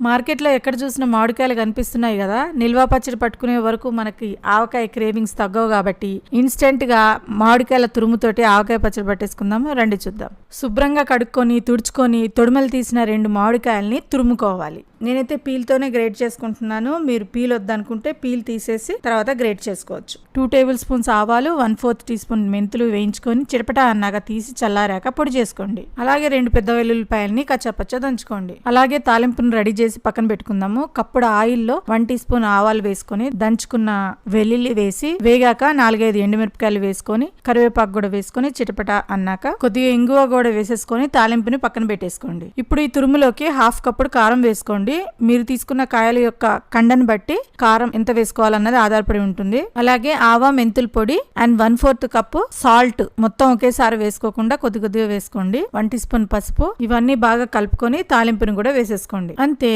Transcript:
మార్కెట్లో ఎక్కడ చూసినా మామిడికాయలు కనిపిస్తున్నాయి కదా, నిల్వ పచ్చడి పట్టుకునే వరకు మనకి ఆవకాయ క్రేవింగ్స్ తగ్గవు కాబట్టి ఇన్స్టెంట్ గా మామిడికాయల తురుముతోటి ఆవకాయ పచ్చడి పట్టేసుకుందాము. రండి చూద్దాం. శుభ్రంగా కడుక్కొని తుడుచుకొని తొడుమలు తీసిన 2 మామిడికాయల్ని తురుముకోవాలి. నేనైతే పీల్తోనే గ్రేట్ చేసుకుంటున్నాను. మీరు పీల్ వద్దనుకుంటే పీల్ తీసేసి తర్వాత గ్రేట్ చేసుకోవచ్చు. 2 టేబుల్ స్పూన్స్ ఆవాలు, 1/4 టీ స్పూన్ మెంతులు వేయించుకొని చిటపటా అన్నాక తీసి చల్లారాక పొడి చేసుకోండి. అలాగే 2 పెద్ద వెల్లుల్లిపాయల్ని కచ్చాపచ్చ దంచుకోండి. అలాగే తాలింపును రెడీ చేసి పక్కన పెట్టుకుందాము. కప్పుడు ఆయిల్లో 1 టీ స్పూన్ ఆవాలు వేసుకొని దంచుకున్న వెల్లుల్లి వేసి వేగాక 4-5 ఎండుమిరపకాయలు వేసుకొని కరివేపాకు కూడా వేసుకొని చిటపటా అన్నాక కొద్దిగా ఇంగువ కూడా వేసేసుకొని తాలింపుని పక్కన పెట్టేసుకోండి. ఇప్పుడు ఈ తురుములోకి 1/2 కప్పుడు కారం వేసుకోండి. మీరు తీసుకున్న కాయల యొక్క కండను బట్టి కారం ఎంత వేసుకోవాలన్నది ఆధారపడి ఉంటుంది. అలాగే ఆవా మెంతుల పొడి అండ్ 1/4 కప్పు సాల్ట్ మొత్తం ఒకేసారి వేసుకోకుండా కొద్ది కొద్దిగా వేసుకోండి. 1 టీ స్పూన్ పసుపు, ఇవన్నీ బాగా కలుపుకొని తాలింపుని కూడా వేసేసుకోండి. అంతే,